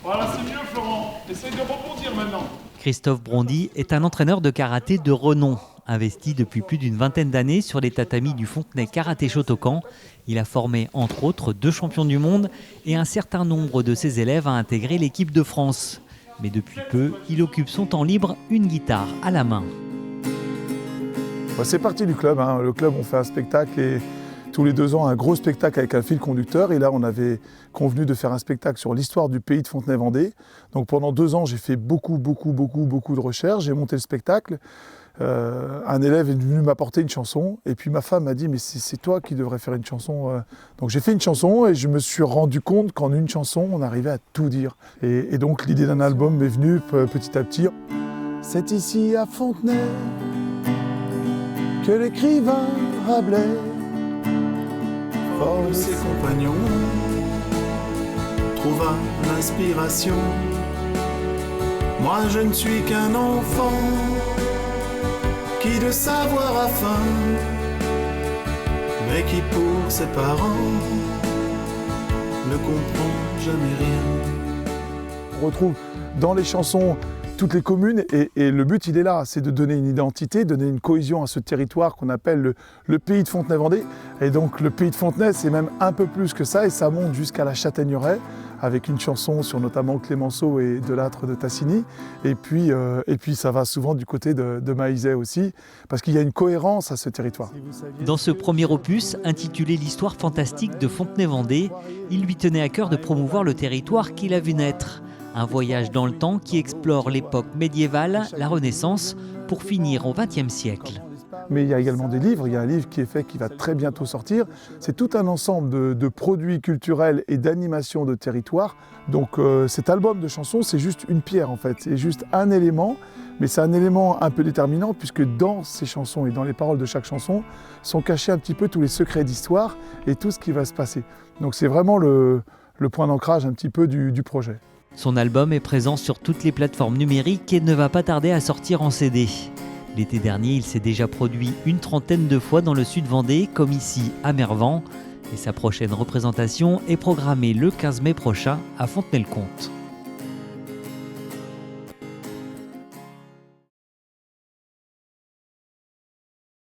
Voilà, c'est mieux Florent. Essaye de rebondir maintenant. Christophe Brondy est un entraîneur de karaté de renom. Investi depuis plus d'une vingtaine d'années sur les tatamis du Fontenay Karaté Shotokan, il a formé entre autres 2 champions du monde et un certain nombre de ses élèves à intégrer l'équipe de France. Mais depuis peu, il occupe son temps libre une guitare à la main. C'est parti du club. Le club, on fait un spectacle et tous les 2 ans, un gros spectacle avec un fil conducteur. Et là, on avait convenu de faire un spectacle sur l'histoire du pays de Fontenay-Vendée. Donc pendant 2 ans, j'ai fait beaucoup de recherches. J'ai monté le spectacle. Un élève est venu m'apporter une chanson. Et puis ma femme m'a dit, mais c'est toi qui devrais faire une chanson. Donc j'ai fait une chanson et je me suis rendu compte qu'en une chanson, on arrivait à tout dire. Et donc l'idée d'un album m'est venue petit à petit. C'est ici à Fontenay que l'écrivain Rabelais, fort de ses compagnons, trouva l'inspiration. Moi je ne suis qu'un enfant qui de savoir a faim, mais qui pour ses parents ne comprend jamais rien. On retrouve dans les chansons toutes les communes et le but il est là, c'est de donner une identité, donner une cohésion à ce territoire qu'on appelle le pays de Fontenay-Vendée. Et donc le pays de Fontenay c'est même un peu plus que ça et ça monte jusqu'à la Châtaigneraie avec une chanson sur notamment Clémenceau et de l'âtre de Tassigny. Et puis ça va souvent du côté de Maillezais aussi parce qu'il y a une cohérence à ce territoire. Dans ce premier opus, intitulé L'histoire fantastique de Fontenay-Vendée, il lui tenait à cœur de promouvoir le territoire qu'il a vu naître. Un voyage dans le temps qui explore l'époque médiévale, la Renaissance, pour finir au XXe siècle. Mais il y a également des livres, il y a un livre qui est fait qui va très bientôt sortir. C'est tout un ensemble de produits culturels et d'animation de territoire. Donc cet album de chansons, c'est juste une pierre en fait, c'est juste un élément, mais c'est un élément un peu déterminant puisque dans ces chansons et dans les paroles de chaque chanson sont cachés un petit peu tous les secrets d'histoire et tout ce qui va se passer. Donc c'est vraiment le point d'ancrage un petit peu du projet. Son album est présent sur toutes les plateformes numériques et ne va pas tarder à sortir en CD. L'été dernier, il s'est déjà produit une trentaine de fois dans le sud Vendée, comme ici à Mervan. Et sa prochaine représentation est programmée le 15 mai prochain à Fontenay-le-Comte.